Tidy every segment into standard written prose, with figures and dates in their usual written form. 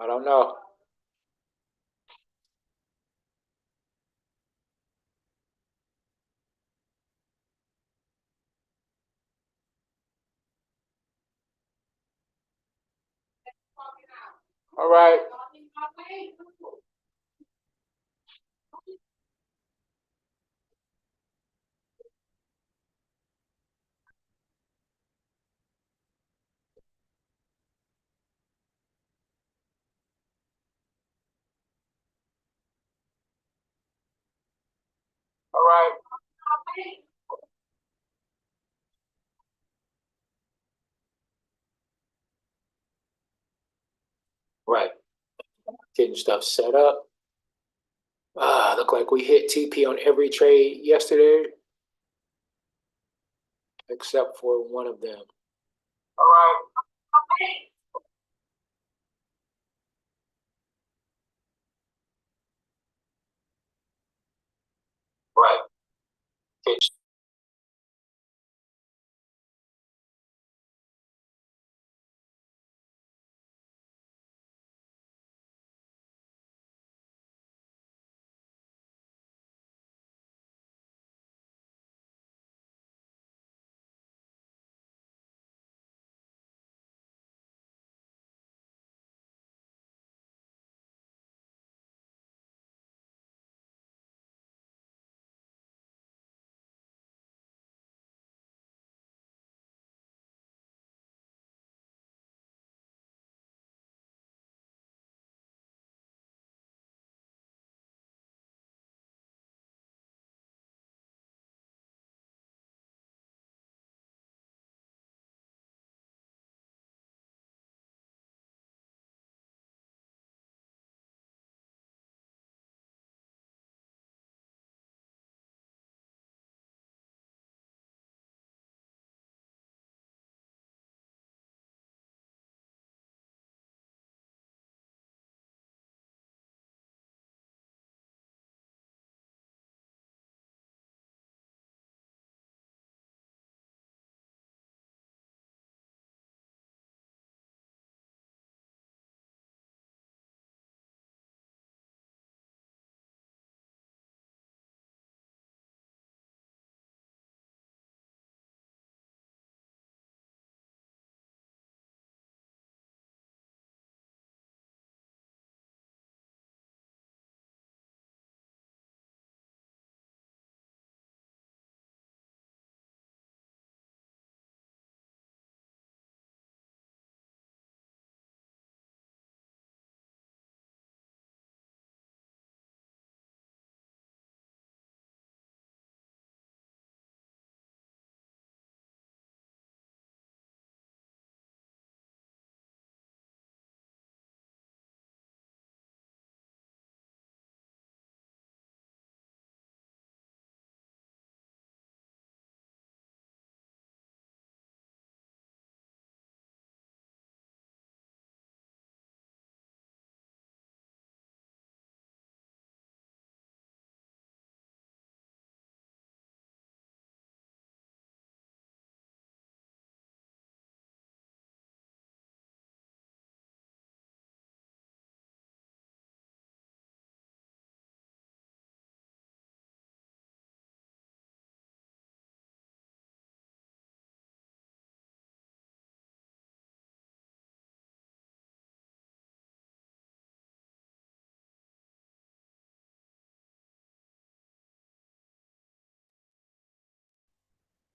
I don't know. All right. All right. Right. Getting stuff set up. Look like we hit TP on every trade yesterday, except for one of them. All right. Right. Get-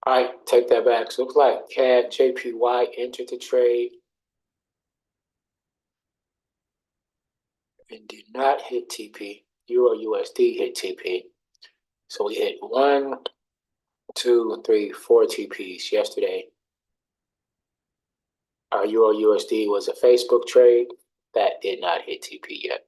All right, take that back. So it looks like CAD JPY entered the trade and did not hit TP. Euro USD hit TP. So we hit one, two, three, four TPs yesterday. Our Euro USD was a Facebook trade that did not hit TP yet.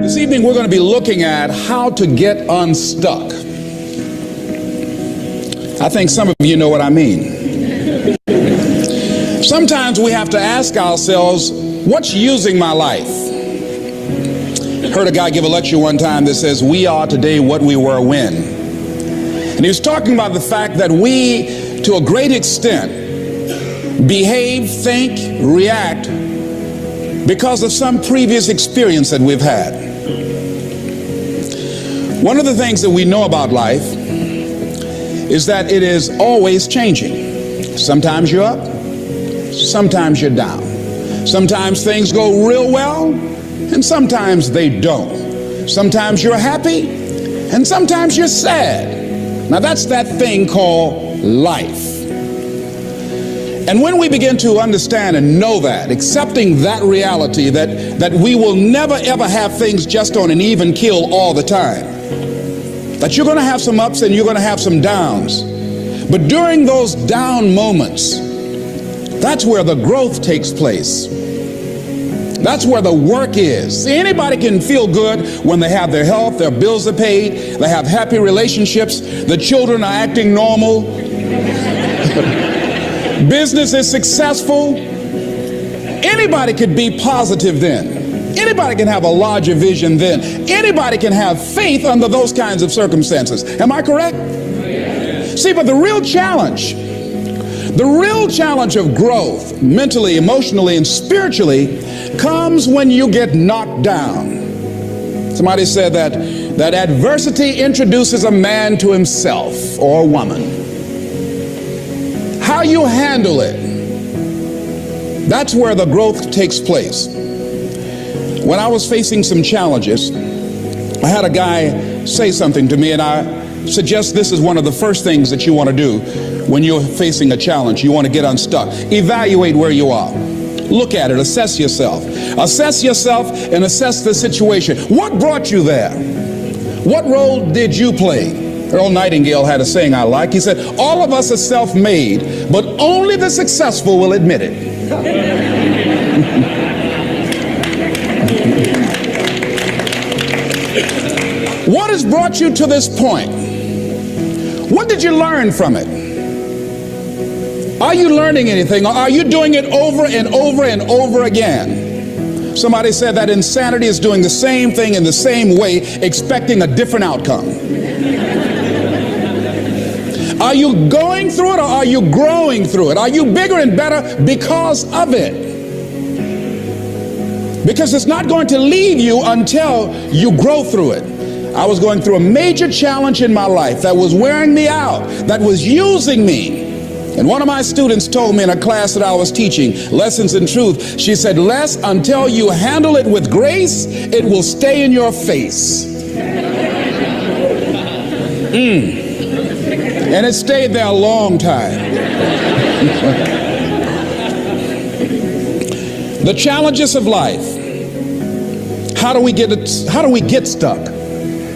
This evening we're going to be looking at how to get unstuck. I think some of you know what I mean. Sometimes we have to ask ourselves, what's using my life? Heard a guy give a lecture one time that says, we are today what we were when. And he was talking about the fact that we, to a great extent, behave, think, react because of some previous experience that we've had. One of the things that we know about life is that it is always changing. Sometimes you're up, sometimes you're down. Sometimes things go real well, and sometimes they don't. Sometimes you're happy, and sometimes you're sad. Now that's that thing called life. And when we begin to understand and know that, accepting that reality that we will never ever have things just on an even keel all the time, that you're going to have some ups and you're going to have some downs, but during those down moments, that's where the growth takes place. That's where the work is. See, anybody can feel good when they have their health, their bills are paid, they have happy relationships, the children are acting normal, business is successful. Anybody could be positive then. Anybody can have a larger vision then. Anybody can have faith under those kinds of circumstances. Am I correct? Yes. See, but the real challenge of growth, mentally, emotionally, and spiritually, comes when you get knocked down. Somebody said that adversity introduces a man to himself or a woman. How you handle it, that's where the growth takes place. When I was facing some challenges, I had a guy say something to me, and I suggest this is one of the first things that you want to do when you're facing a challenge. You want to get unstuck. Evaluate where you are. Look at it. Assess yourself. Assess yourself and assess the situation. What brought you there? What role did you play? Earl Nightingale had a saying I like. He said, all of us are self-made, but only the successful will admit it. What has brought you to this point? What did you learn from it? Are you learning anything, or are you doing it over and over and over again? Somebody said that insanity is doing the same thing in the same way, expecting a different outcome. Are you going through it, or are you growing through it? Are you bigger and better because of it? Because it's not going to leave you until you grow through it. I was going through a major challenge in my life that was wearing me out, that was using me. And one of my students told me in a class that I was teaching, Lessons in Truth, she said, Les, until you handle it with grace, it will stay in your face. And it stayed there a long time. The challenges of life. How do we get stuck?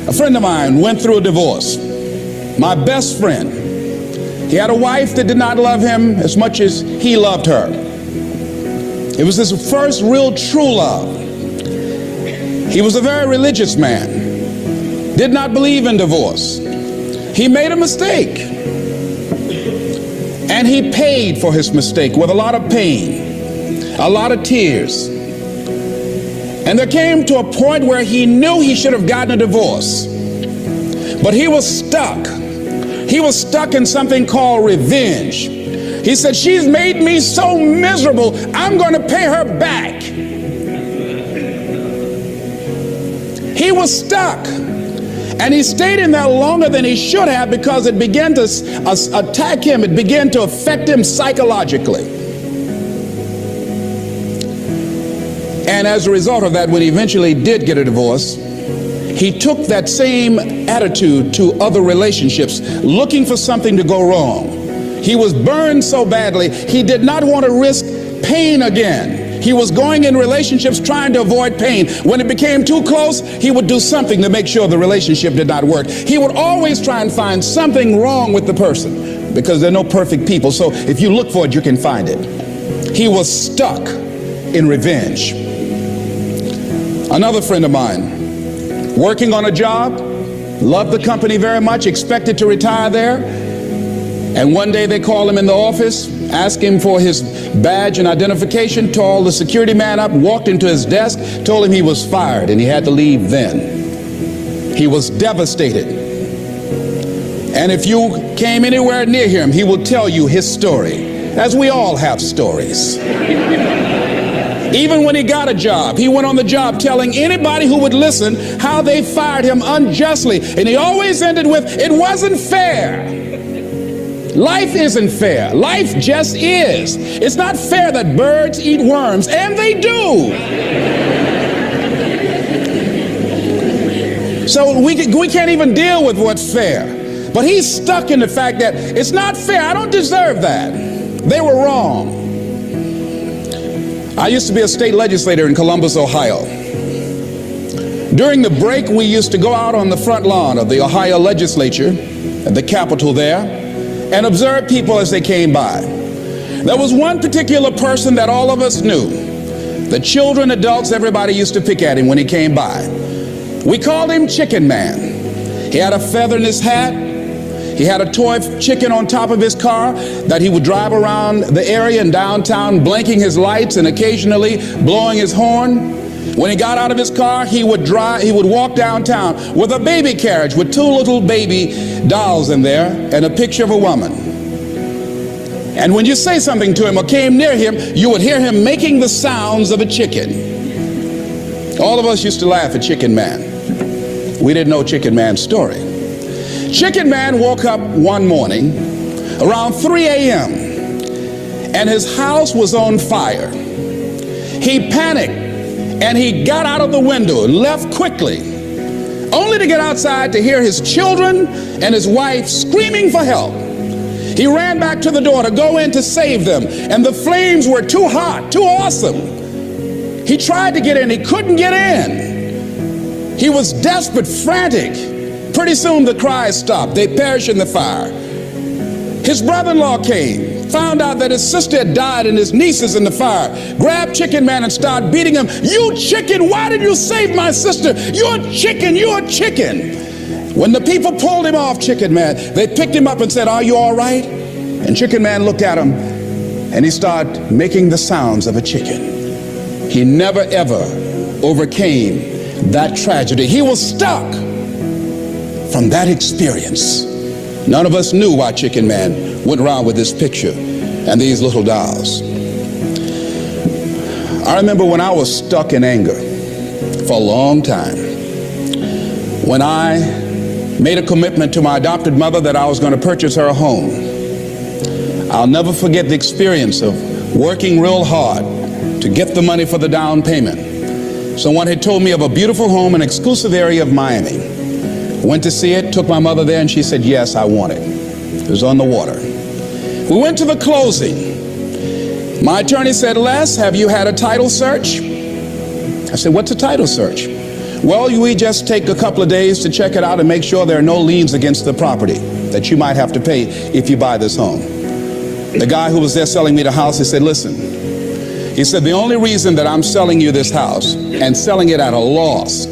A friend of mine went through a divorce. My best friend. He had a wife that did not love him as much as he loved her. It was his first real true love. He was a very religious man. Did not believe in divorce. He made a mistake. And he paid for his mistake with a lot of pain, a lot of tears. And there came to a point where he knew he should have gotten a divorce. But he was stuck. He was stuck in something called revenge. He said, she's made me so miserable, I'm going to pay her back. He was stuck. And he stayed in there longer than he should have because it began to attack him. It began to affect him psychologically. And as a result of that, when he eventually did get a divorce, he took that same attitude to other relationships, looking for something to go wrong. He was burned so badly, he did not want to risk pain again. He was going in relationships trying to avoid pain. When it became too close, he would do something to make sure the relationship did not work. He would always try and find something wrong with the person, because there are no perfect people. So if you look for it, you can find it. He was stuck in revenge. Another friend of mine working on a job, loved the company very much, expected to retire there. And one day they call him in the office, asked him for his badge and identification, called the security man up, walked into his desk, told him he was fired and he had to leave then. He was devastated. And if you came anywhere near him, he will tell you his story, as we all have stories. Even when he got a job, he went on the job telling anybody who would listen how they fired him unjustly. And he always ended with, "It wasn't fair." Life isn't fair. Life just is. It's not fair that birds eat worms, and they do. So we can't even deal with what's fair. But he's stuck in the fact that it's not fair. I don't deserve that. They were wrong. I used to be a state legislator in Columbus, Ohio. During the break, we used to go out on the front lawn of the Ohio legislature, at the Capitol there, and observe people as they came by. There was one particular person that all of us knew. The children, adults, everybody used to pick at him when he came by. We called him Chicken Man. He had a feather in his hat. He had a toy chicken on top of his car that he would drive around the area in downtown, blinking his lights and occasionally blowing his horn. When he got out of his car, he would walk downtown with a baby carriage with two little baby dolls in there and a picture of a woman. And when you say something to him or came near him, you would hear him making the sounds of a chicken. All of us used to laugh at Chicken Man. We didn't know Chicken Man's story. Chicken Man woke up one morning around 3 a.m. and his house was on fire. He panicked and he got out of the window and left quickly, only to get outside to hear his children and his wife screaming for help. He ran back to the door to go in to save them, and the flames were too hot, too awesome. He tried to get in, he couldn't get in. He was desperate, frantic. Pretty soon the cries stopped. They perished in the fire. His brother-in-law came, found out that his sister had died and his nieces in the fire, grabbed Chicken Man and started beating him. "You chicken, why did you save my sister? You're chicken, you're chicken." When the people pulled him off Chicken Man, they picked him up and said, "Are you all right?" And Chicken Man looked at him and he started making the sounds of a chicken. He never ever overcame that tragedy. He was stuck. From that experience, none of us knew why Chicken Man went around with this picture and these little dolls. I remember when I was stuck in anger for a long time, when I made a commitment to my adopted mother that I was going to purchase her a home. I'll never forget the experience of working real hard to get the money for the down payment. Someone had told me of a beautiful home in an exclusive area of Miami. Went to see it, took my mother there, and she said, "Yes, I want it." It was on the water. We went to the closing. My attorney said, "Les, have you had a title search?" I said, "What's a title search?" "Well, we just take a couple of days to check it out and make sure there are no liens against the property that you might have to pay if you buy this home." The guy who was there selling me the house, he said, "Listen," he said, "the only reason that I'm selling you this house and selling it at a loss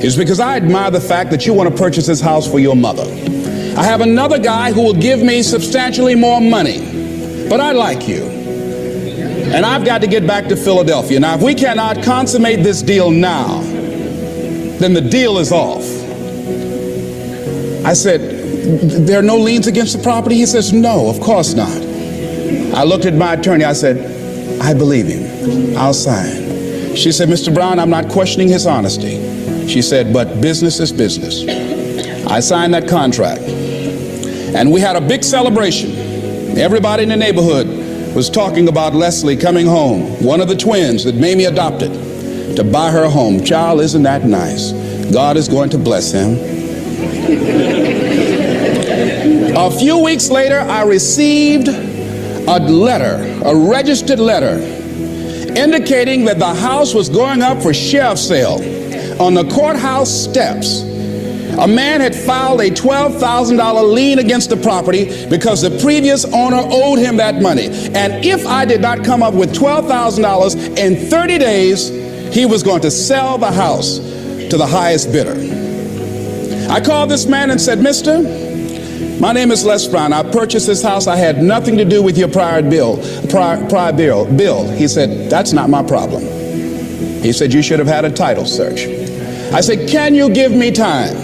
is because I admire the fact that you want to purchase this house for your mother. I have another guy who will give me substantially more money, but I like you. And I've got to get back to Philadelphia. Now, if we cannot consummate this deal now, then the deal is off." I said, "There are no liens against the property?" He says, "No, of course not." I looked at my attorney. I said, "I believe him. I'll sign." She said, "Mr. Brown, I'm not questioning his honesty." She said, "But business is business." I signed that contract, and we had a big celebration. Everybody in the neighborhood was talking about Leslie coming home, one of the twins that Mamie adopted, to buy her a home. Child, isn't that nice? God is going to bless him. A few weeks later, I received a letter, a registered letter, indicating that the house was going up for sheriff's sale on the courthouse steps. A man had filed a $12,000 lien against the property because the previous owner owed him that money. And if I did not come up with $12,000 in 30 days, he was going to sell the house to the highest bidder. I called this man and said, "Mister, my name is Les Brown. I purchased this house. I had nothing to do with your prior bill. He said, "That's not my problem." He said, "You should have had a title search." I said, "Can you give me time?"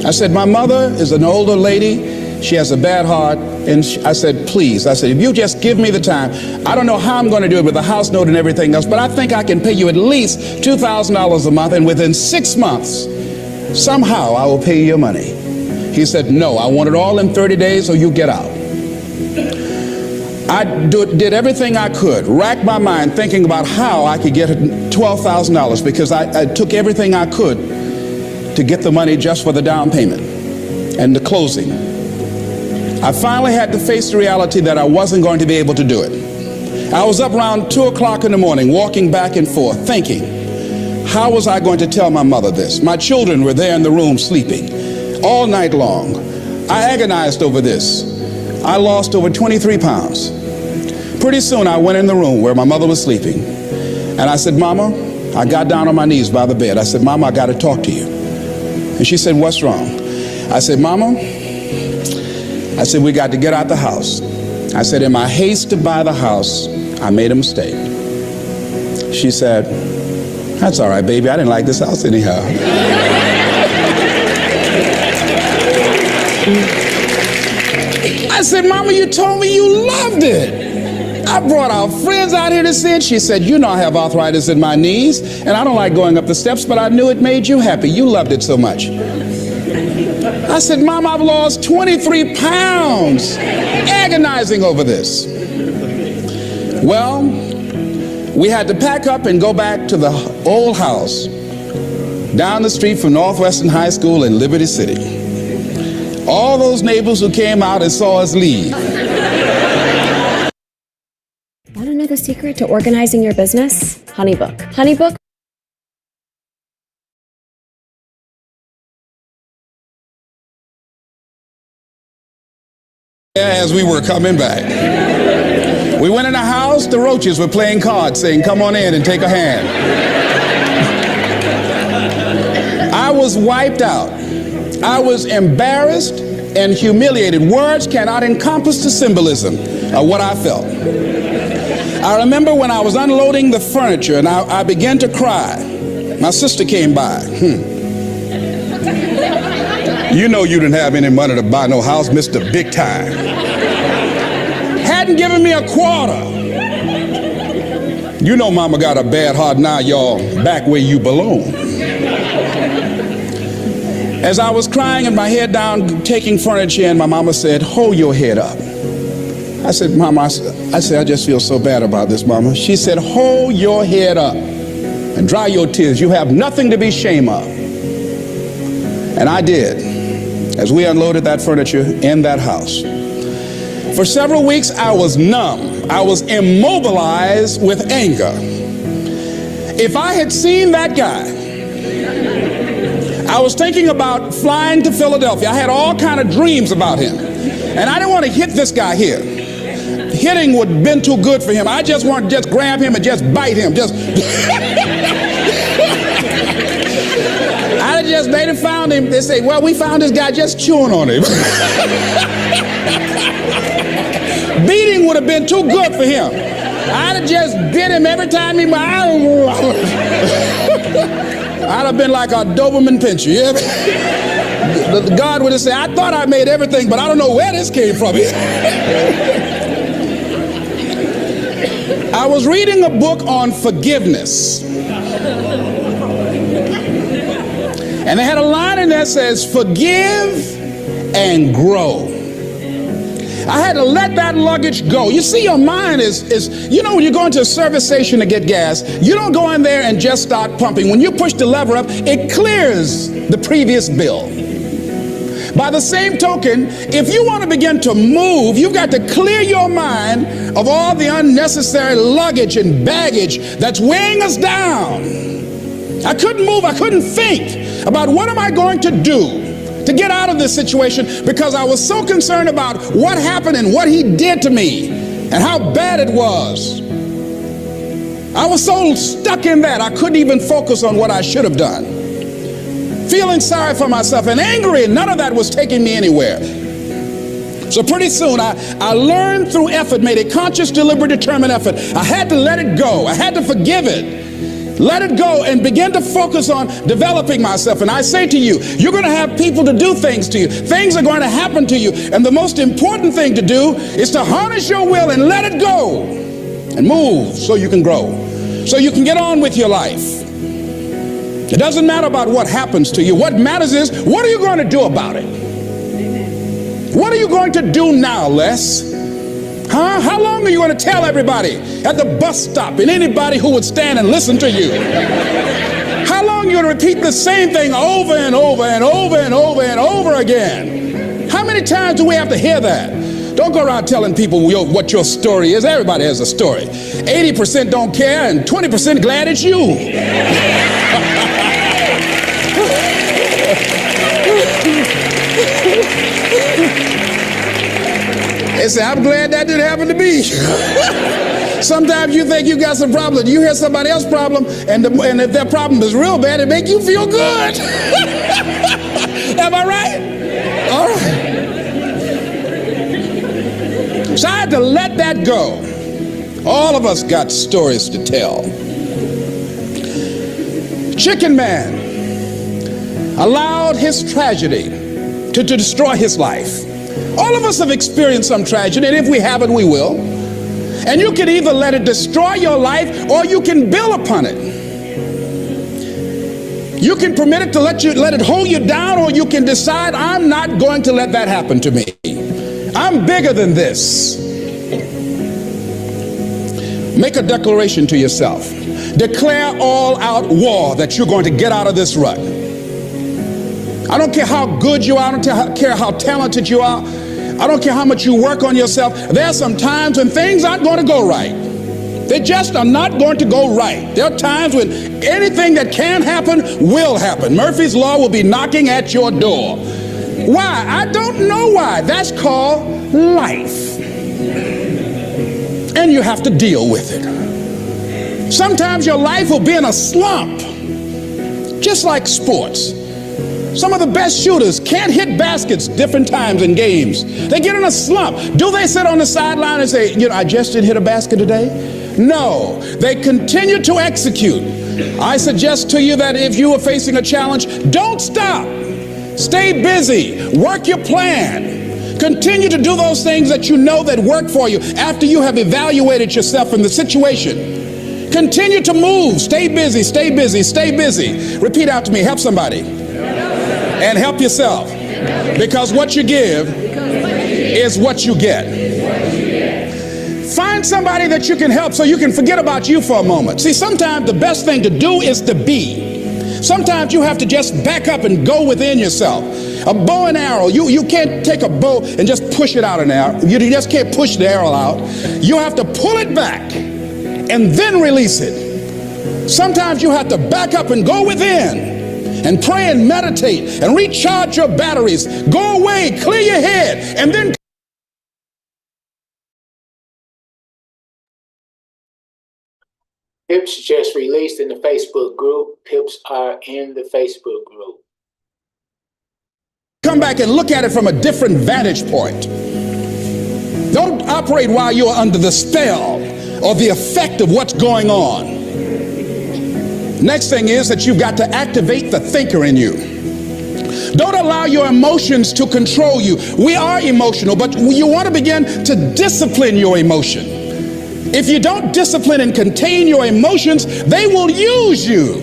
I said, "My mother is an older lady. She has a bad heart." And I said, "Please," I said, "if you just give me the time, I don't know how I'm going to do it with the house note and everything else, but I think I can pay you at least $2,000 a month, and within 6 months, somehow I will pay you your money." He said, "No, I want it all in 30 days or you get out." I did everything I could, racked my mind thinking about how I could get $12,000 because I took everything I could to get the money just for the down payment and the closing. I finally had to face the reality that I wasn't going to be able to do it. I was up around 2 o'clock in the morning, walking back and forth, thinking, how was I going to tell my mother this? My children were there in the room sleeping all night long. I agonized over this. I lost over 23 pounds. Pretty soon I went in the room where my mother was sleeping, and I said, "Mama," I got down on my knees by the bed. I said, "Mama, I got to talk to you." And she said, "What's wrong?" I said, "Mama," I said, "we got to get out the house." I said, "In my haste to buy the house, I made a mistake." She said, "That's all right, baby. I didn't like this house anyhow." I said, "Mama, you told me you loved it. I brought our friends out here to see it." She said, "You know I have arthritis in my knees, and I don't like going up the steps, but I knew it made you happy. You loved it so much." I said, "Mom, I've lost 23 pounds agonizing over this." Well, we had to pack up and go back to the old house down the street from Northwestern High School in Liberty City. All those neighbors who came out and saw us leave. Want to know the secret to organizing your business? HoneyBook. HoneyBook. As we were coming back, we went in the house. The roaches were playing cards, saying, "Come on in and take a hand." I was wiped out. I was embarrassed and humiliated. Words cannot encompass the symbolism of what I felt. I remember when I was unloading the furniture and I began to cry. My sister came by. "You know you didn't have any money to buy no house, Mr. Big Time. Hadn't given me a quarter. You know mama got a bad heart, now y'all back where you belong." As I was crying and my head down, taking furniture in, my mama said, "Hold your head up." I said, "Mama," I said, "I just feel so bad about this, Mama." She said, "Hold your head up and dry your tears. You have nothing to be ashamed of." And I did, as we unloaded that furniture in that house. For several weeks, I was numb. I was immobilized with anger. If I had seen that guy, I was thinking about flying to Philadelphia. I had all kind of dreams about him. And I didn't want to hit this guy here. Hitting would have been too good for him. I just wanted to just grab him and just bite him. I just made him found him. They say, "Well, we found this guy just chewing on him." Beating would have been too good for him. I'd have just bit him every time he I'd have been like a Doberman pincher. Yeah? God would have said, "I thought I made everything, but I don't know where this came from." I was reading a book on forgiveness. And they had a line in there that says, "Forgive and grow." I had to let that luggage go. You see, your mind is when you go into a service station to get gas, you don't go in there and just start pumping. When you push the lever up, it clears the previous bill. By the same token, if you want to begin to move, you've got to clear your mind of all the unnecessary luggage and baggage that's weighing us down. I couldn't move. I couldn't think about what am I going to do to get out of this situation, because I was so concerned about what happened and what he did to me and how bad it was. I was so stuck in that I couldn't even focus on what I should have done. feeling sorry for myself and angry, and none of that was taking me anywhere. So pretty soon I learned through effort, made a conscious, deliberate, determined effort. I had to let it go. I had to forgive it. Let it go and begin to focus on developing myself. And I say to you, you're going to have people to do things to you. Things are going to happen to you. And the most important thing to do is to harness your will and let it go and move so you can grow, so you can get on with your life. It doesn't matter about what happens to you. What matters is, what are you going to do about it? What are you going to do now, Les? Huh? How long are you going to tell everybody at the bus stop and anybody who would stand and listen to you? How long are you going to repeat the same thing over and over and over and over and over again? How many times do we have to hear that? Don't go around telling people what your story is. Everybody has a story. 80% don't care and 20% glad it's you. They say, I'm glad that didn't happen to me. Sometimes you think you got some problem. You hear somebody else's problem, and if their problem is real bad, it make you feel good. Am I right? All right. So I had to let that go. All of us got stories to tell. Chicken Man allowed his tragedy to destroy his life. All of us have experienced some tragedy, and if we haven't, we will. And you can either let it destroy your life, or you can build upon it. You can permit it to let it hold you down, or you can decide, I'm not going to let that happen to me. I'm bigger than this. Make a declaration to yourself. Declare all out war that you're going to get out of this rut. I don't care how good you are. I don't care how talented you are. I don't care how much you work on yourself. There are some times when things aren't going to go right. They just are not going to go right. There are times when anything that can happen will happen. Murphy's Law will be knocking at your door. Why? I don't know why. That's called life. And you have to deal with it. Sometimes your life will be in a slump, just like sports. Some of the best shooters can't hit baskets different times in games. They get in a slump. Do they sit on the sideline and say, I just didn't hit a basket today? No, they continue to execute. I suggest to you that if you are facing a challenge, don't stop. Stay busy. Work your plan. Continue to do those things that you know that work for you after you have evaluated yourself in the situation. Continue to move. Stay busy, stay busy, stay busy. Repeat out to me. Help somebody. And help yourself, because what you give is what you get. Find somebody that you can help so you can forget about you for a moment. See, sometimes the best thing to do is to be. Sometimes you have to just back up and go within yourself. A bow and arrow, you can't take a bow and just push it out an arrow. You just can't push the arrow out. You have to pull it back and then release it. Sometimes you have to back up and go within and pray and meditate and recharge your batteries. Go away, clear your head, and then Pips just released in the Facebook group. Pips are in the Facebook group. come back and look at it from a different vantage point. Don't operate while you're under the spell or the effect of what's going on. Next thing is that you've got to activate the thinker in you. Don't allow your emotions to control you. We are emotional, but you want to begin to discipline your emotion. If you don't discipline and contain your emotions, they will use you.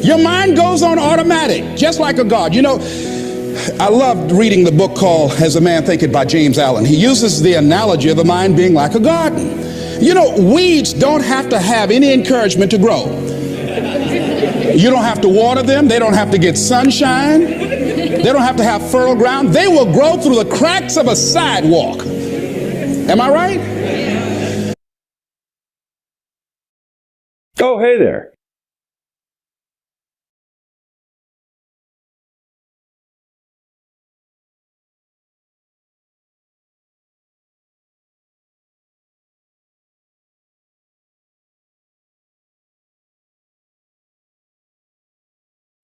Your mind goes on automatic, just like a guard. I loved reading the book called As a Man Thinketh by James Allen. He uses the analogy of the mind being like a garden. Weeds don't have to have any encouragement to grow. You don't have to water them. They don't have to get sunshine. They don't have to have fertile ground. They will grow through the cracks of a sidewalk. Am I right? Oh, hey there.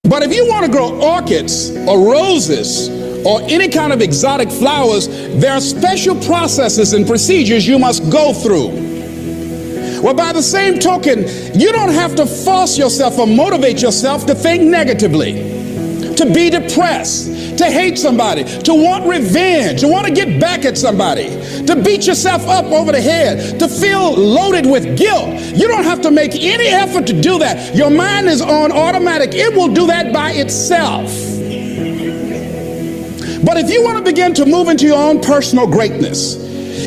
But if you want to grow orchids or roses or any kind of exotic flowers, there are special processes and procedures you must go through. Well, by the same token, you don't have to force yourself or motivate yourself to think negatively, to be depressed, to hate somebody, to want revenge, to want to get back at somebody, to beat yourself up over the head, to feel loaded with guilt. You don't have to make any effort to do that. Your mind is on automatic. It will do that by itself. But if you want to begin to move into your own personal greatness,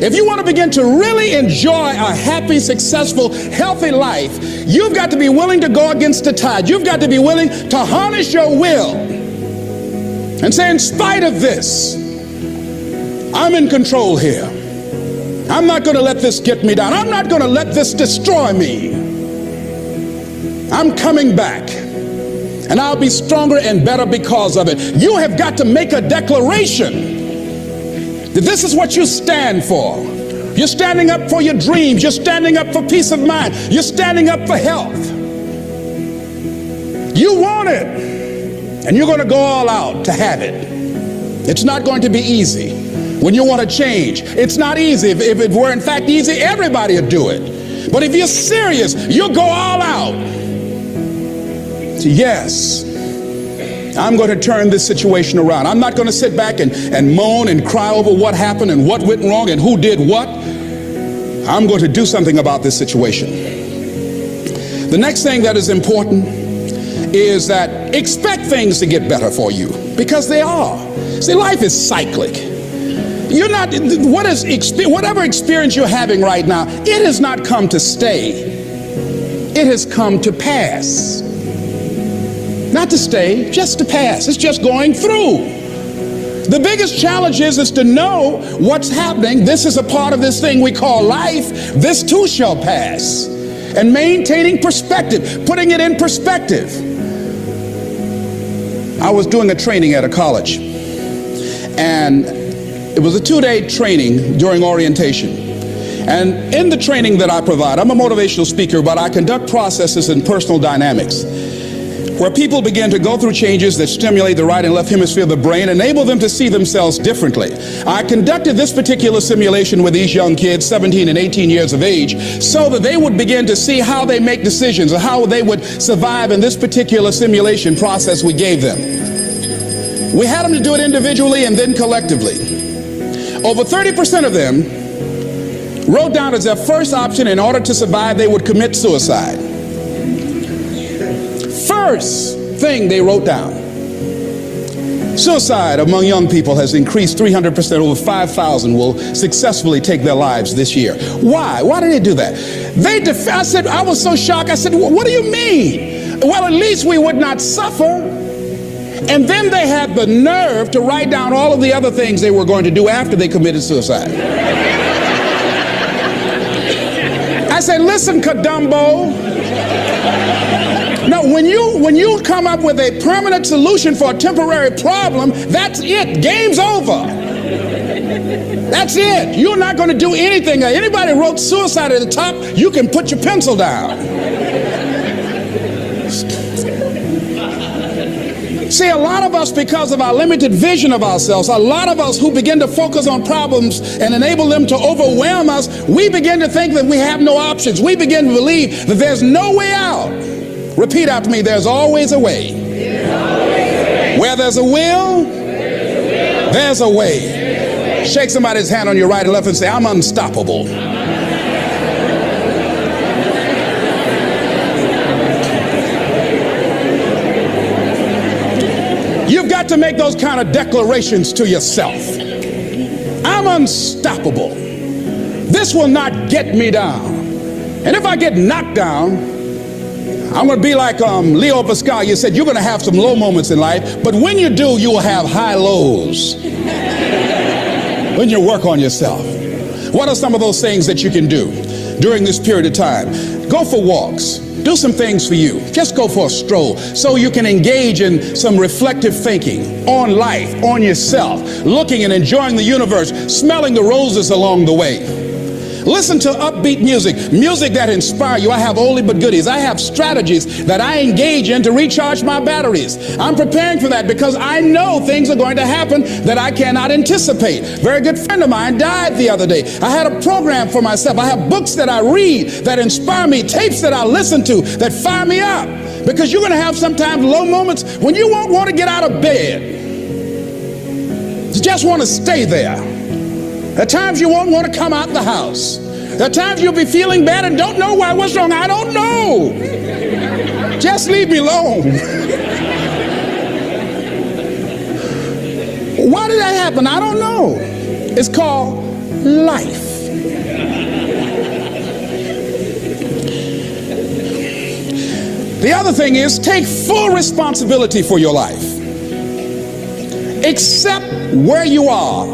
if you want to begin to really enjoy a happy, successful, healthy life, you've got to be willing to go against the tide. You've got to be willing to harness your will and say, in spite of this, I'm in control here. I'm not going to let this get me down. I'm not going to let this destroy me. I'm coming back, and I'll be stronger and better because of it. You have got to make a declaration that this is what you stand for. You're standing up for your dreams. You're standing up for peace of mind. You're standing up for health. You want it, and you're going to go all out to have it. It's not going to be easy. When you want to change, it's not easy. If it were in fact easy, everybody would do it. But if you're serious, you'll go all out. So yes, I'm going to turn this situation around. I'm not going to sit back and moan and cry over what happened and what went wrong and who did what. I'm going to do something about this situation. The next thing that is important is that expect things to get better for you, because they are. See, life is cyclic. You're not, whatever experience you're having right now, it has not come to stay. It has come to pass. Not to stay, just to pass. It's just going through. The biggest challenge is to know what's happening. This is a part of this thing we call life. This too shall pass. And maintaining perspective, putting it in perspective. I was doing a training at a college, and it was a 2-day training during orientation. And in the training that I provide, I'm a motivational speaker, but I conduct processes in personal dynamics, where people begin to go through changes that stimulate the right and left hemisphere of the brain, enable them to see themselves differently. I conducted this particular simulation with these young kids, 17 and 18 years of age, so that they would begin to see how they make decisions and how they would survive in this particular simulation process we gave them. We had them to do it individually and then collectively. Over 30% of them wrote down as their first option, in order to survive, they would commit suicide. First thing they wrote down. Suicide among young people has increased 300%. Over 5,000 will successfully take their lives this year. Why? Why did they do that? I said, I was so shocked. I said, what do you mean? Well, at least we would not suffer. And then they had the nerve to write down all of the other things they were going to do after they committed suicide. I said, listen, Kadumbo. Now, when you come up with a permanent solution for a temporary problem, that's it. Game's over. That's it. You're not going to do anything. Anybody wrote suicide at the top, you can put your pencil down. See, a lot of us, because of our limited vision of ourselves, a lot of us who begin to focus on problems and enable them to overwhelm us, we begin to think that we have no options. We begin to believe that there's no way out. Repeat after me, there's always a way. Where there's a will, there's a way. Shake somebody's hand on your right and left and say, I'm unstoppable. You've got to make those kind of declarations to yourself. I'm unstoppable. This will not get me down. And if I get knocked down, I'm going to be like Leo Pascal. You said you're going to have some low moments in life, but when you do, you will have high lows when you work on yourself. What are some of those things that you can do during this period of time? Go for walks. Do some things for you. Just go for a stroll so you can engage in some reflective thinking on life, on yourself, looking and enjoying the universe, smelling the roses along the way. Listen to upbeat music, music that inspires you. I have oldie but goodies. I have strategies that I engage in to recharge my batteries. I'm preparing for that because I know things are going to happen that I cannot anticipate. A very good friend of mine died the other day. I had a program for myself. I have books that I read that inspire me, tapes that I listen to that fire me up. Because you're going to have sometimes low moments when you won't want to get out of bed. You just want to stay there. At times you won't want to come out the house. At times you'll be feeling bad and don't know why. What's wrong? I don't know. Just leave me alone. Why did that happen? I don't know. It's called life. The other thing is, take full responsibility for your life. Accept where you are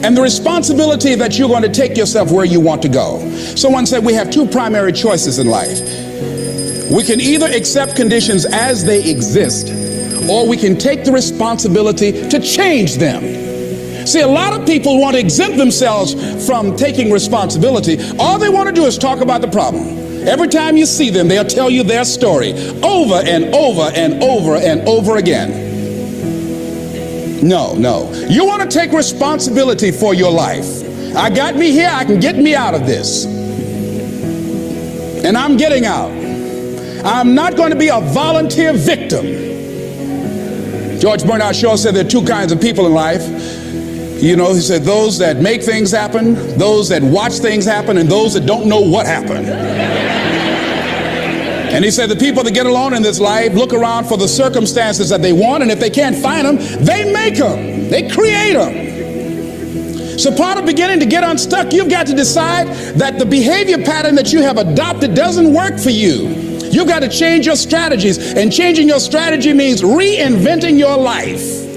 and the responsibility that you're going to take yourself where you want to go. Someone said we have two primary choices in life. We can either accept conditions as they exist, or we can take the responsibility to change them. See, a lot of people want to exempt themselves from taking responsibility. All they want to do is talk about the problem. Every time you see them, they'll tell you their story over and over and over and over again. No. You want to take responsibility for your life. I got me here, I can get me out of this. And I'm getting out. I'm not going to be a volunteer victim. George Bernard Shaw said there are two kinds of people in life. You know, he said those that make things happen, those that watch things happen, and those that don't know what happened. And he said the people that get along in this life look around for the circumstances that they want, and if they can't find them, they make them. They create them. So part of beginning to get unstuck, you've got to decide that the behavior pattern that you have adopted doesn't work for you. You've got to change your strategies, and changing your strategy means reinventing your life.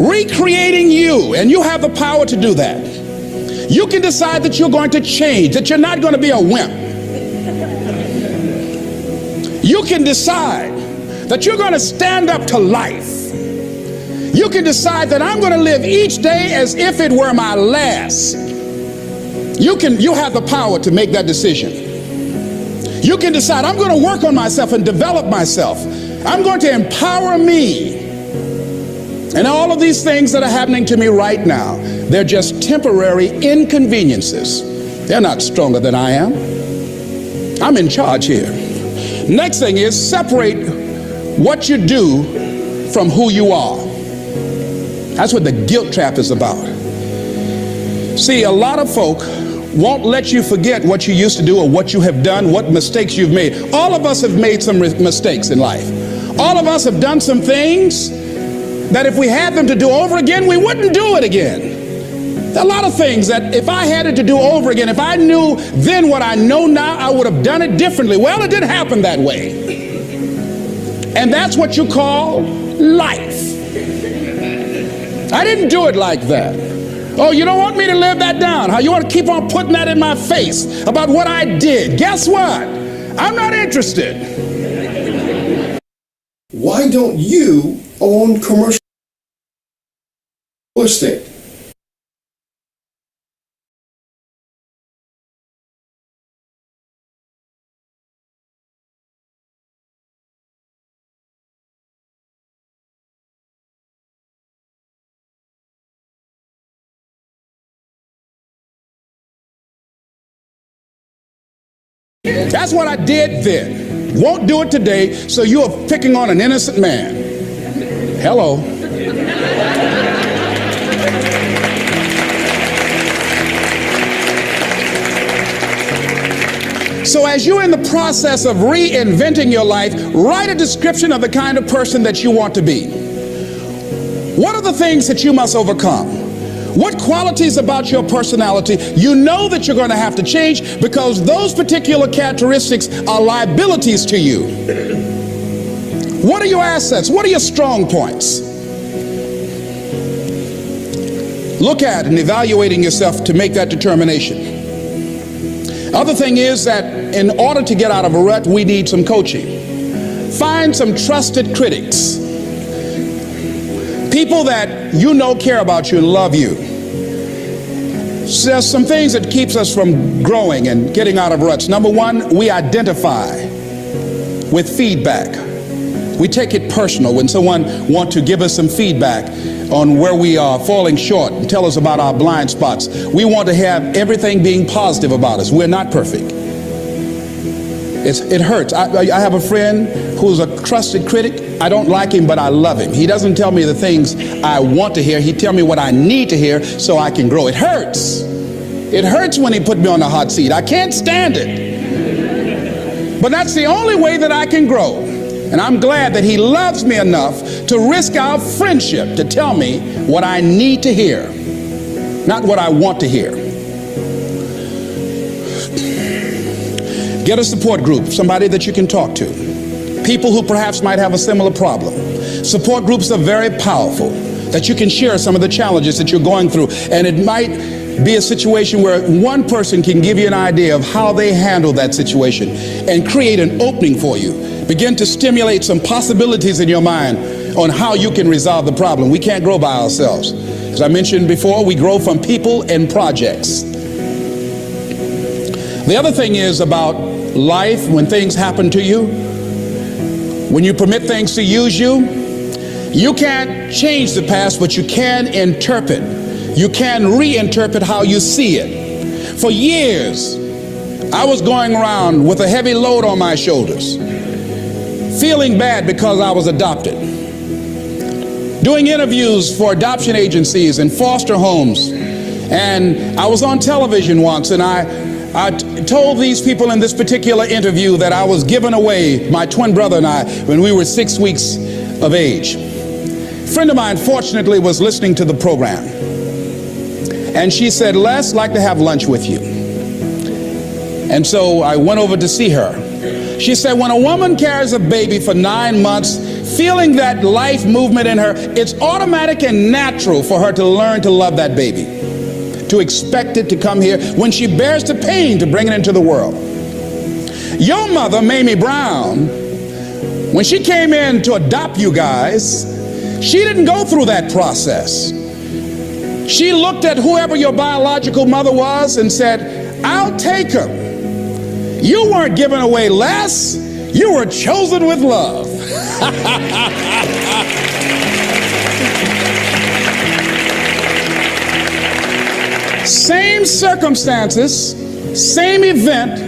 Recreating you, and you have the power to do that. You can decide that you're going to change, that you're not going to be a wimp. You can decide that you're going to stand up to life. You can decide that I'm going to live each day as if it were my last. You have the power to make that decision. You can decide I'm going to work on myself and develop myself. I'm going to empower me. And all of these things that are happening to me right now, they're just temporary inconveniences. They're not stronger than I am. I'm in charge here. Next thing is, separate what you do from who you are. That's what the guilt trap is about. See, a lot of folk won't let you forget what you used to do or what you have done, what mistakes you've made. All of us have made some mistakes in life. All of us have done some things that if we had them to do over again, we wouldn't do it again. There are a lot of things that if I had it to do over again, if I knew then what I know now, I would have done it differently. Well, it didn't happen that way. And that's what you call life. I didn't do it like that. Oh, you don't want me to live that down, huh? You want to keep on putting that in my face about what I did. Guess what? I'm not interested. Why don't you own commercial real estate? That's what I did then. Won't do it today, so you are picking on an innocent man. Hello. So as you're in the process of reinventing your life, write a description of the kind of person that you want to be. What are the things that you must overcome? What qualities about your personality you know that you're going to have to change because those particular characteristics are liabilities to you? What are your assets? What are your strong points? Look at and evaluating yourself to make that determination. Other thing is that in order to get out of a rut, we need some coaching. Find some trusted critics. People that you know care about you and love you. So there's some things that keeps us from growing and getting out of ruts. Number one, we identify with feedback. We take it personal when someone wants to give us some feedback on where we are falling short and tell us about our blind spots. We want to have everything being positive about us. We're not perfect. It hurts. I have a friend who's a trusted critic. I don't like him, but I love him. He doesn't tell me the things I want to hear. He tells me what I need to hear so I can grow. It hurts. It hurts when he put me on the hot seat. I can't stand it. But that's the only way that I can grow. And I'm glad that he loves me enough to risk our friendship to tell me what I need to hear, not what I want to hear. Get a support group, somebody that you can talk to. People who perhaps might have a similar problem. Support groups are very powerful, that you can share some of the challenges that you're going through. And it might be a situation where one person can give you an idea of how they handle that situation and create an opening for you. Begin to stimulate some possibilities in your mind on how you can resolve the problem. We can't grow by ourselves. As I mentioned before, we grow from people and projects. The other thing is about life, when things happen to you, when you permit things to use you, you can't change the past, but you can interpret. You can reinterpret how you see it. For years, I was going around with a heavy load on my shoulders, feeling bad because I was adopted, doing interviews for adoption agencies and foster homes. And I was on television once, and I told these people in this particular interview that I was giving away my twin brother and I when we were 6 weeks of age. A friend of mine, fortunately, was listening to the program. And she said, Les, I'd like to have lunch with you. And so I went over to see her. She said, when a woman carries a baby for 9 months, feeling that life movement in her, it's automatic and natural for her to learn to love that baby, to expect it to come here when she bears the pain to bring it into the world. Your mother, Mamie Brown, when she came in to adopt you guys, she didn't go through that process. She looked at whoever your biological mother was and said, I'll take her. You weren't given away less. You were chosen with love. Same circumstances, same event,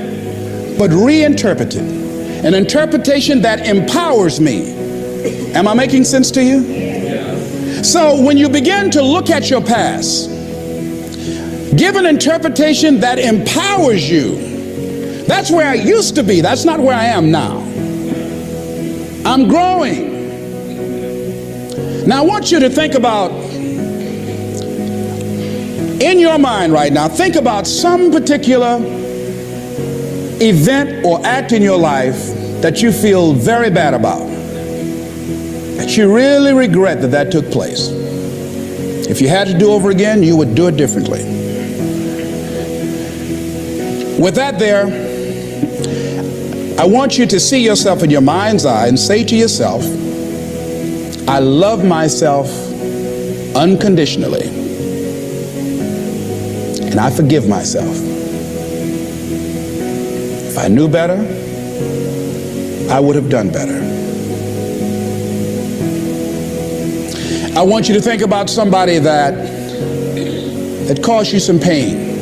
but reinterpreted. An interpretation that empowers me. Am I making sense to you? So when you begin to look at your past, give an interpretation that empowers you. That's where I used to be. That's not where I am now. I'm growing. Now I want you to think about, in your mind right now, think about some particular event or act in your life that you feel very bad about, that you really regret that took place. If you had to do over again, you would do it differently. With that there, I want you to see yourself in your mind's eye and say to yourself, I love myself unconditionally, and I forgive myself. If I knew better, I would have done better. I want you to think about somebody that caused you some pain,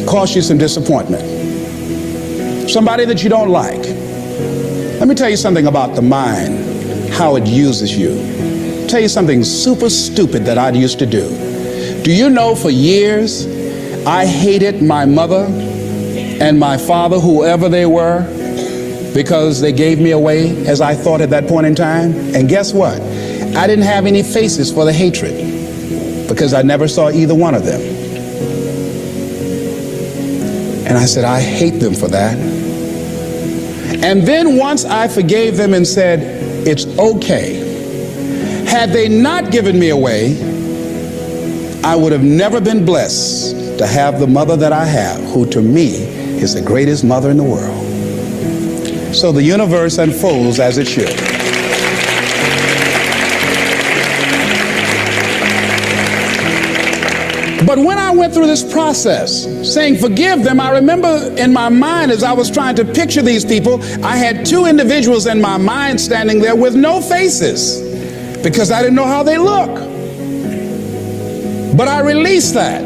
caused you some disappointment, somebody that you don't like. Let me tell you something about the mind, how it uses you. I'll tell you something super stupid that I used to do. Do you know for years I hated my mother and my father, whoever they were, because they gave me away as I thought at that point in time? And guess what? I didn't have any faces for the hatred because I never saw either one of them. And I said, I hate them for that. And then once I forgave them and said, it's okay, had they not given me away, I would have never been blessed to have the mother that I have, who to me is the greatest mother in the world. So the universe unfolds as it should. But when I went through this process, saying forgive them, I remember in my mind as I was trying to picture these people, I had two individuals in my mind standing there with no faces because I didn't know how they look. But I released that.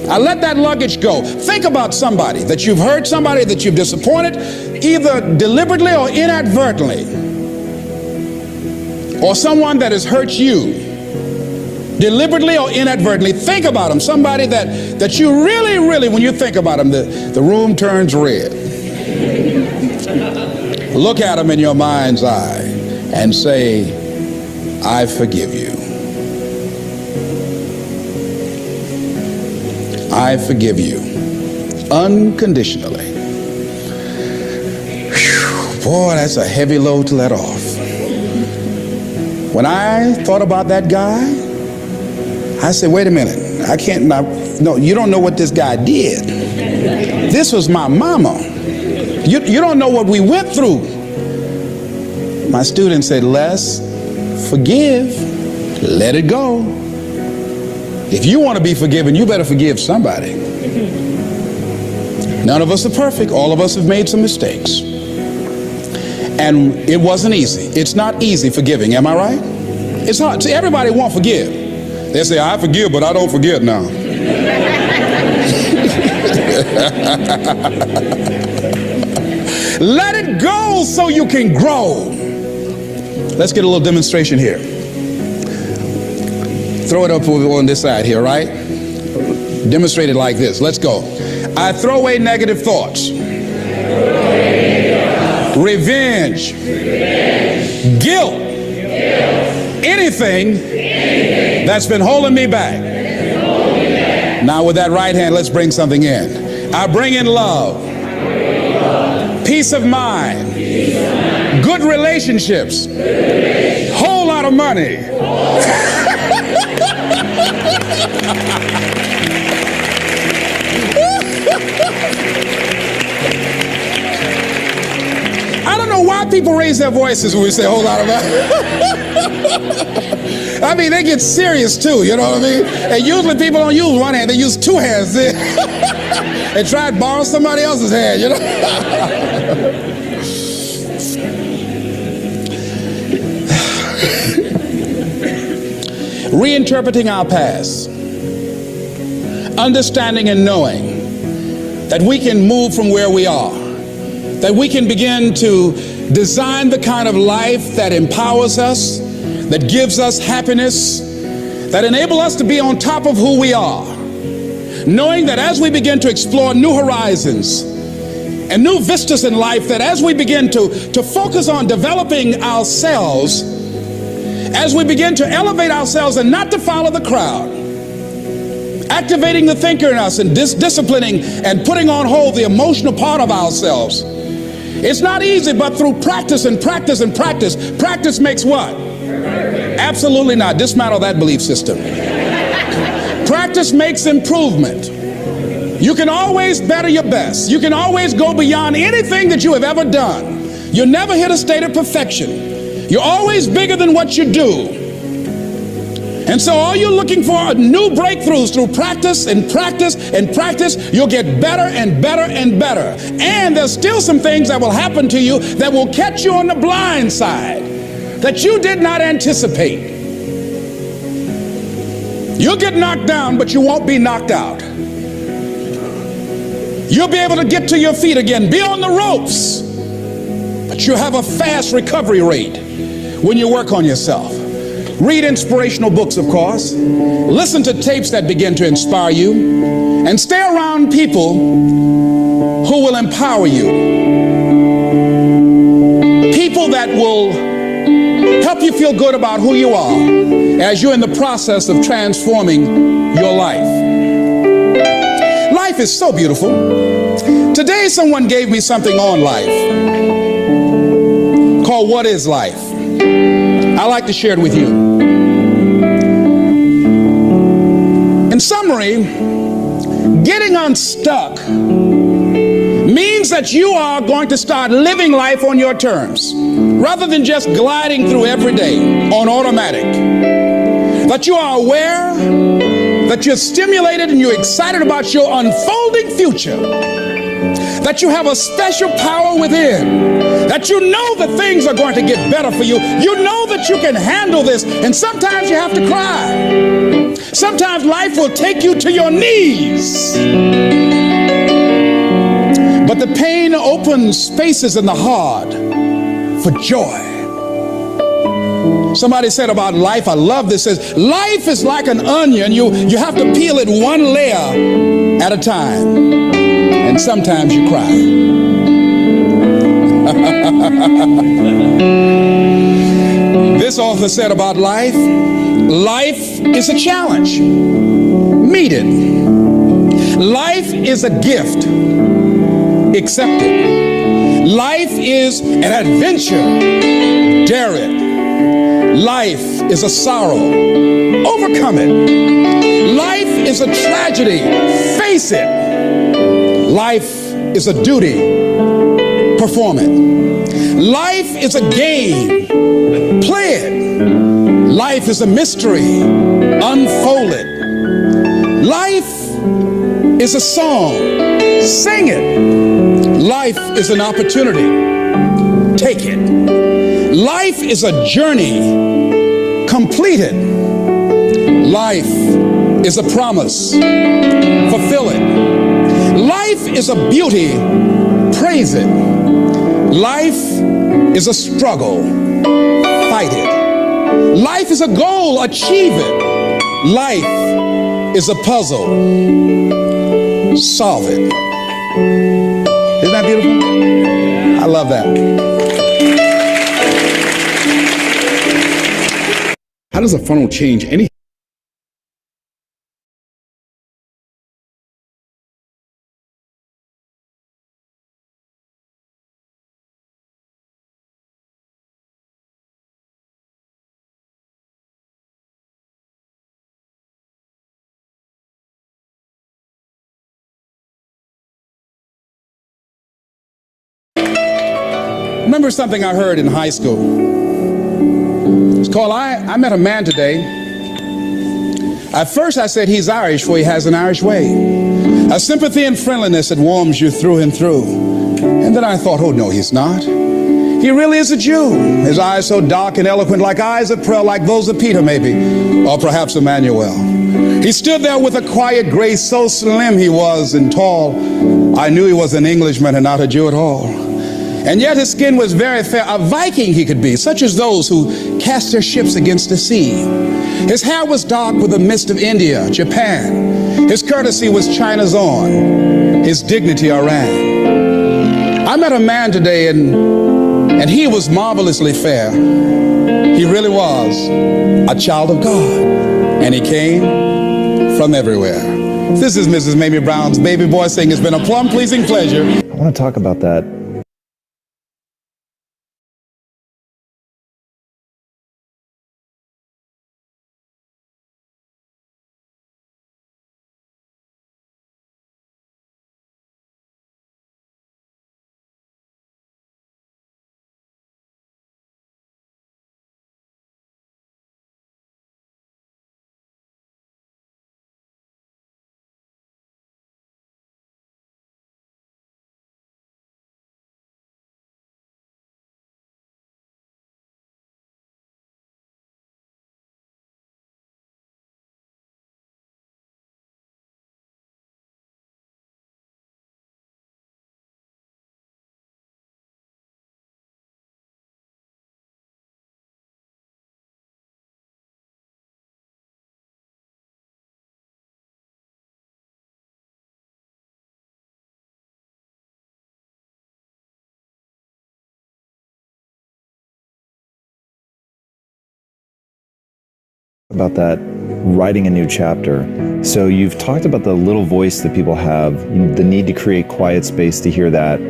I let that luggage go. Think about somebody that you've hurt, somebody that you've disappointed, either deliberately or inadvertently, or someone that has hurt you deliberately or inadvertently. Think about them, somebody that you really, when you think about them, the room turns red. Look at them in your mind's eye and say, I forgive you. I forgive you unconditionally. Whew, boy, that's a heavy load to let off. When I thought about that guy, I said, wait a minute, I can't, no, you don't know what this guy did. This was my mama. You don't know what we went through. My student said, Les, forgive, let it go. If you want to be forgiven, you better forgive somebody. None of us are perfect. All of us have made some mistakes. And it wasn't easy. It's not easy forgiving, am I right? It's hard. See, everybody won't forgive. They say, I forgive, but I don't forget now. Let it go so you can grow. Let's get a little demonstration here. Throw it up on this side here, right? Demonstrate it like this. Let's go. I throw away negative thoughts. Revenge. Guilt. Anything that's been holding me back. Now with that right hand, let's bring something in. I bring in love. Peace of mind. Good relationships. Whole lot of money. I don't know why people raise their voices when we say a whole lot of money. I mean, they get serious too, you know what I mean? And usually people don't use one hand, they use two hands. And try to borrow somebody else's hand, you know? Reinterpreting our past, understanding and knowing that we can move from where we are, that we can begin to design the kind of life that empowers us, that gives us happiness, that enable us to be on top of who we are, knowing that as we begin to explore new horizons and new vistas in life, that as we begin to focus on developing ourselves, as we begin to elevate ourselves and not to follow the crowd, activating the thinker in us and disciplining and putting on hold the emotional part of ourselves. It's not easy, but through practice and practice and practice, practice makes what? Absolutely not. Dismantle that belief system. Practice makes improvement. You can always better your best. You can always go beyond anything that you have ever done. You'll never hit a state of perfection. You're always bigger than what you do. And so all you're looking for are new breakthroughs through practice and practice and practice. You'll get better and better and better. And there's still some things that will happen to you that will catch you on the blind side that you did not anticipate. You'll get knocked down, but you won't be knocked out. You'll be able to get to your feet again, be on the ropes, but you'll have a fast recovery rate when you work on yourself. Read inspirational books, of course. Listen to tapes that begin to inspire you, and stay around people who will empower you. People that will help you feel good about who you are as you're in the process of transforming your life. Life is so beautiful. Today, someone gave me something on life called What is Life? I like to share it with you. In summary, getting unstuck means that you are going to start living life on your terms rather than just gliding through every day on automatic. That you are aware that you're stimulated and you're excited about your unfolding future, that you have a special power within, that you know that things are going to get better for you. You know that you can handle this, and sometimes you have to cry. Sometimes life will take you to your knees. But the pain opens spaces in the heart for joy. Somebody said about life, I love this, says, life is like an onion. You have to peel it one layer at a time. And sometimes you cry. This author said about life, life is a challenge. Meet it. Life is a gift. Accept it. Life is an adventure. Dare it. Life is a sorrow. Overcome it. Life is a tragedy. Face it. Life is a duty. Perform it. Life is a game. Play it. Life is a mystery. Unfold it. Life is a song. Sing it. Life is an opportunity. Take it. Life is a journey. Complete it. Life is a promise. Fulfill it. Life is a beauty. Praise it. Life is a struggle. Fight it. Life is a goal. Achieve it. Life is a puzzle. Solve it. Isn't that beautiful? I love that. How does a funnel change anything? Remember something I heard in high school. It's called, I met a man today. At first I said he's Irish, for he has an Irish way. A sympathy and friendliness that warms you through and through. And then I thought, oh no, he's not. He really is a Jew. His eyes so dark and eloquent, like eyes of pearl, like those of Peter maybe, or perhaps Emmanuel. He stood there with a quiet grace, so slim he was and tall. I knew he was an Englishman and not a Jew at all. And yet his skin was very fair, a Viking he could be, such as those who cast their ships against the sea. His hair was dark with the mist of India, Japan. His courtesy was China's own, his dignity Iran. I met a man today and he was marvelously fair. He really was a child of God, and he came from everywhere. This is Mrs. Mamie Brown's baby boy saying it's been a plum pleasing pleasure. I want to talk about that. About that, writing a new chapter. So you've talked about the little voice that people have, the need to create quiet space to hear that.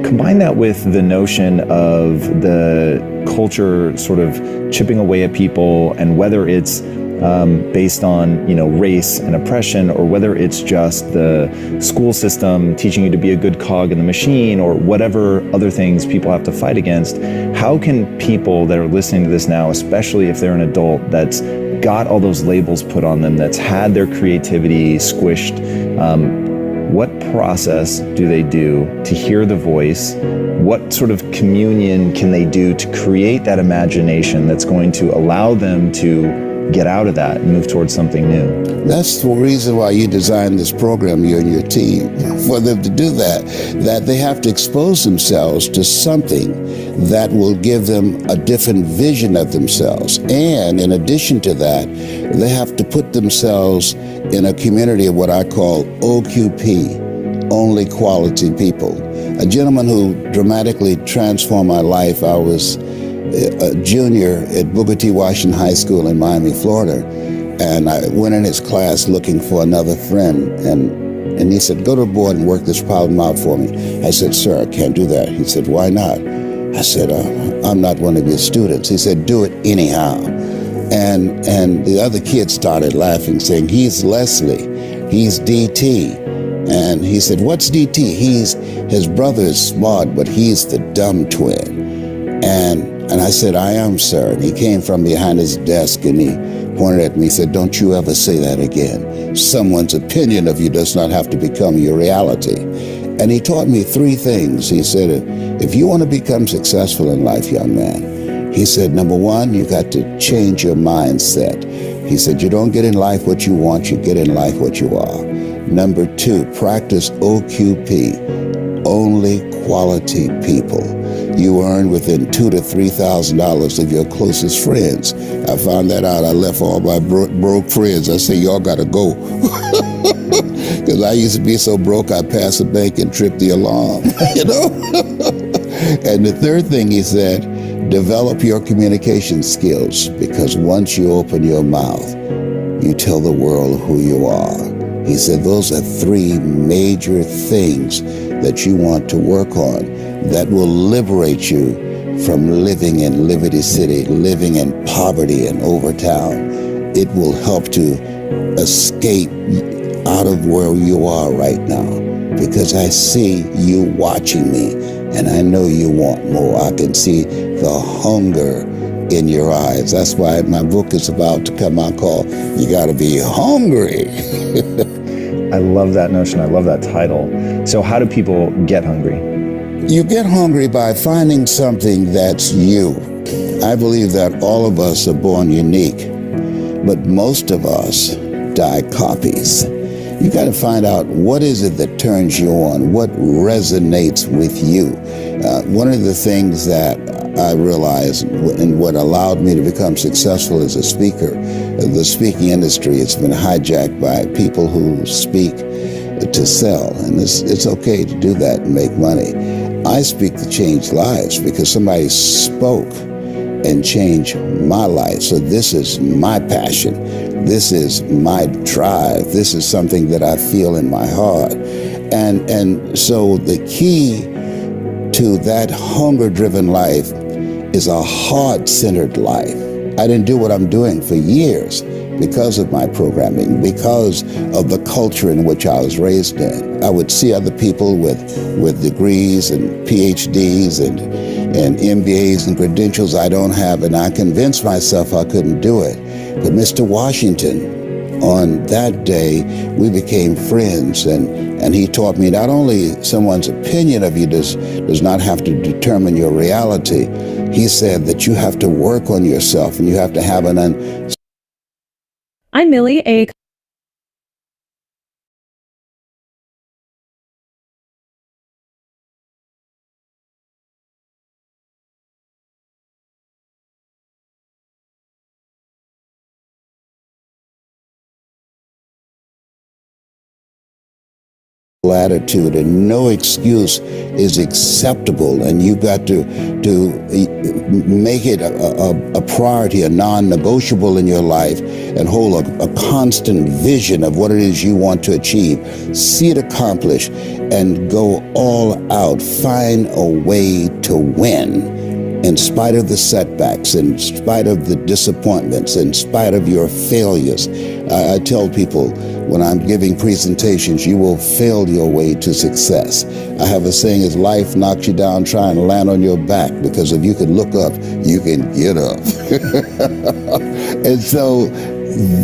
Combine that with the notion of the culture sort of chipping away at people, and whether it's based on race and oppression, or whether it's just the school system teaching you to be a good cog in the machine, or whatever other things people have to fight against. How can people that are listening to this now, especially if they're an adult that's got all those labels put on them, that's had their creativity squished, what process do they do to hear the voice? What sort of communion can they do to create that imagination that's going to allow them to get out of that and move towards something new? That's the reason why you designed this program, you and your team, for them to do that they have to expose themselves to something that will give them a different vision of themselves. And in addition to that, they have to put themselves in a community of what I call OQP, only quality people. A gentleman who dramatically transformed my life, I was a junior at Booker T. Washington High School in Miami, Florida, and I went in his class looking for another friend, and he said, go to the board and work this problem out for me. I said, sir, I can't do that. He said, why not? I said, I'm not one of your students. He said, do it anyhow. And the other kids started laughing, saying, he's Leslie, he's DT. And he said, what's DT? His brother is smart, but he's the dumb twin. And I said, I am, sir. And he came from behind his desk and he pointed at me and said, don't you ever say that again. Someone's opinion of you does not have to become your reality. And he taught me three things. He said, if you want to become successful in life, young man, he said, number one, you got to change your mindset. He said, you don't get in life what you want, you get in life what you are. Number two, practice OQP, only quality people. You earn within $2,000 to $3,000 of your closest friends. I found that out. I left all my broke friends. I said, y'all got to go. Because I used to be so broke, I'd pass a bank and trip the alarm, you know? And the third thing he said, develop your communication skills, because once you open your mouth, you tell the world who you are. He said, those are three major things that you want to work on that will liberate you from living in Liberty City, living in poverty in Overtown. It will help to escape out of where you are right now, because I see you watching me and I know you want more. I can see the hunger in your eyes. That's why my book is about to come out called You Gotta Be Hungry. I love that notion. I love that title. So how do people get hungry? You get hungry by finding something that's you. I believe that all of us are born unique, but most of us die copies. You got to find out what is it that turns you on, what resonates with you. One of the things that I realized and what allowed me to become successful as a speaker, the speaking industry, it's been hijacked by people who speak to sell, and it's okay to do that and make money. I speak to change lives because somebody spoke and changed my life. So this is my passion. This is my drive. This is something that I feel in my heart. And so the key to that hunger-driven life is a heart-centered life. I didn't do what I'm doing for years because of my programming, because of the culture in which I was raised in. I would see other people with degrees and PhDs and MBAs and credentials I don't have, and I convinced myself I couldn't do it. But Mr. Washington, on that day, we became friends, and he taught me not only someone's opinion of you does not have to determine your reality. He said that you have to work on yourself and you have to have an I'm Millie, a attitude, and no excuse is acceptable, and you got to make it a priority, a non-negotiable in your life, and hold a constant vision of what it is you want to achieve. See it accomplished and go all out. Find a way to win in spite of the setbacks, in spite of the disappointments, in spite of your failures. I tell people when I'm giving presentations, you will fail your way to success. I have a saying, is life knocks you down, try and land on your back, because if you can look up, you can get up. And so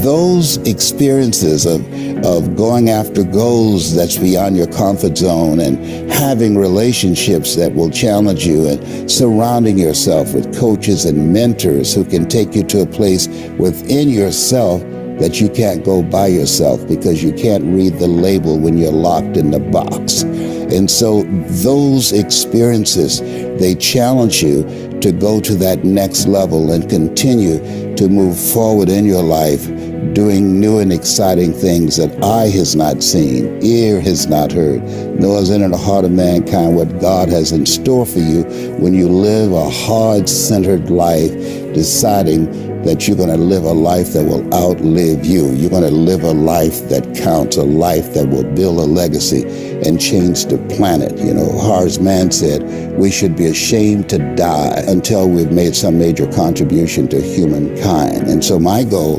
those experiences of going after goals that's beyond your comfort zone and having relationships that will challenge you and surrounding yourself with coaches and mentors who can take you to a place within yourself that you can't go by yourself because you can't read the label when you're locked in the box. And so those experiences, they challenge you to go to that next level and continue to move forward in your life, doing new and exciting things that eye has not seen, ear has not heard, nor is in the heart of mankind what God has in store for you when you live a heart-centered life, deciding that you're going to live a life that will outlive you. You're going to live a life that counts, a life that will build a legacy and change the planet. You know, Horace Mann said, we should be ashamed to die until we've made some major contribution to humankind. And so my goal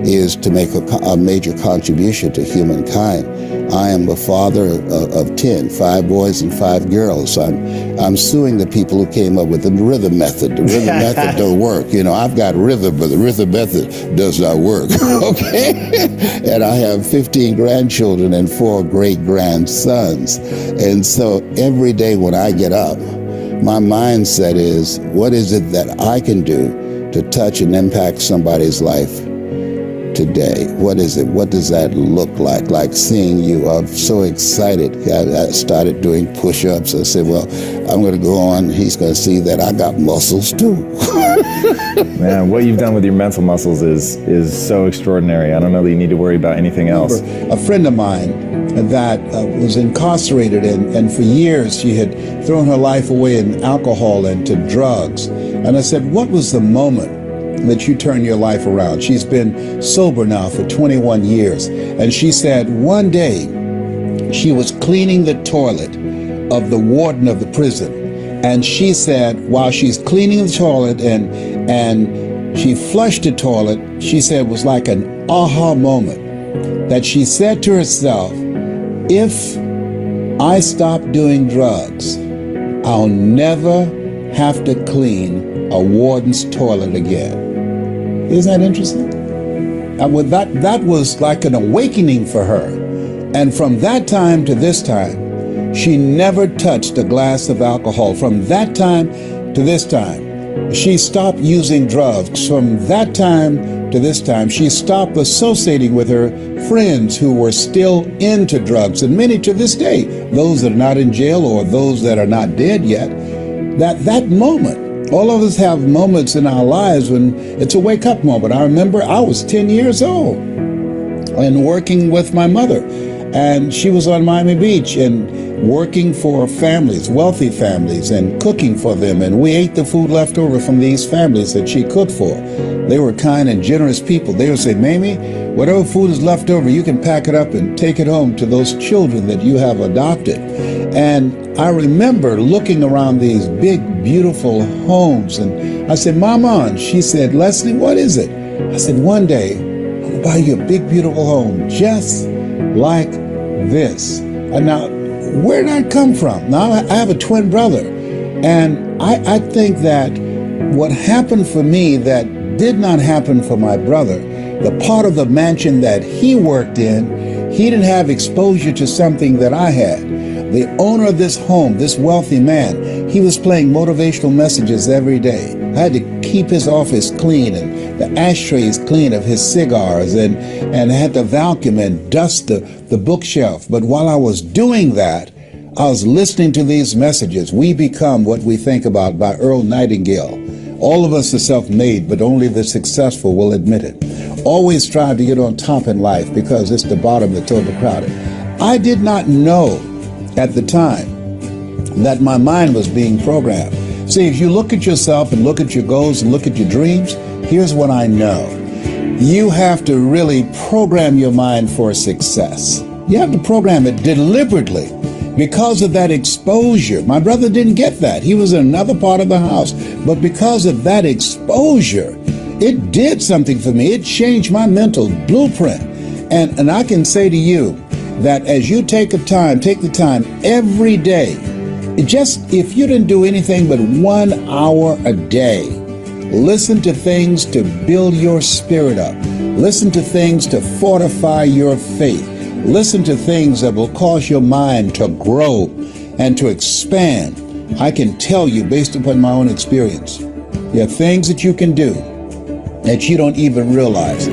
is to make a major contribution to humankind. I am the father of 10, 5 boys and 5 girls. So I'm suing the people who came up with the rhythm method. The rhythm method don't work. You know, I've got rhythm, but the rhythm method does not work. Okay? And I have 15 grandchildren and 4 great-grandsons. And so every day when I get up, my mindset is, what is it that I can do to touch and impact somebody's life today? What is it? What does that look like? Like seeing you, I'm so excited. I started doing push-ups. I said, well, I'm going to go on. He's going to see that I got muscles too. Man, what you've done with your mental muscles is so extraordinary. I don't know that you need to worry about anything else. A friend of mine that was incarcerated, and for years she had thrown her life away in alcohol and to drugs. And I said, what was the moment that you turn your life around? She's been sober now for 21 years. And she said one day she was cleaning the toilet of the warden of the prison. And she said, while she's cleaning the toilet and she flushed the toilet, she said it was like an aha moment that she said to herself, if I stop doing drugs, I'll never have to clean a warden's toilet again. Isn't that interesting? That was like an awakening for her. And from that time to this time, she never touched a glass of alcohol. From that time to this time, she stopped using drugs. From that time to this time, she stopped associating with her friends who were still into drugs. And many to this day, those that are not in jail or those that are not dead yet, that moment, all of us have moments in our lives when it's a wake-up moment. I remember I was 10 years old and working with my mother, and she was on Miami Beach and working for families, wealthy families, and cooking for them. And we ate the food left over from these families that she cooked for. They were kind and generous people. They would say, Mamie, whatever food is left over, you can pack it up and take it home to those children that you have adopted. And I remember looking around these big, beautiful homes, and I said, Mama, and she said, Leslie, what is it? I said, one day, I'll buy you a big, beautiful home just like this. And now, where did I come from? Now, I have a twin brother, and I think that what happened for me that did not happen for my brother, the part of the mansion that he worked in, he didn't have exposure to something that I had. The owner of this home, this wealthy man, he was playing motivational messages every day. I had to keep his office clean and the ashtrays clean of his cigars, and I had to vacuum and dust the bookshelf. But while I was doing that, I was listening to these messages. We become what we think about, by Earl Nightingale. All of us are self-made, but only the successful will admit it. Always strive to get on top in life because it's the bottom that's overcrowded. I did not know at the time that my mind was being programmed. See, if you look at yourself and look at your goals and look at your dreams, here's what I know. You have to really program your mind for success. You have to program it deliberately because of that exposure. My brother didn't get that. He was in another part of the house. But because of that exposure, it did something for me. It changed my mental blueprint. And I can say to you that as you take the time every day, if you didn't do anything but 1 hour a day, listen to things to build your spirit up. Listen to things to fortify your faith. Listen to things that will cause your mind to grow and to expand. I can tell you, based upon my own experience, there are things that you can do that you don't even realize.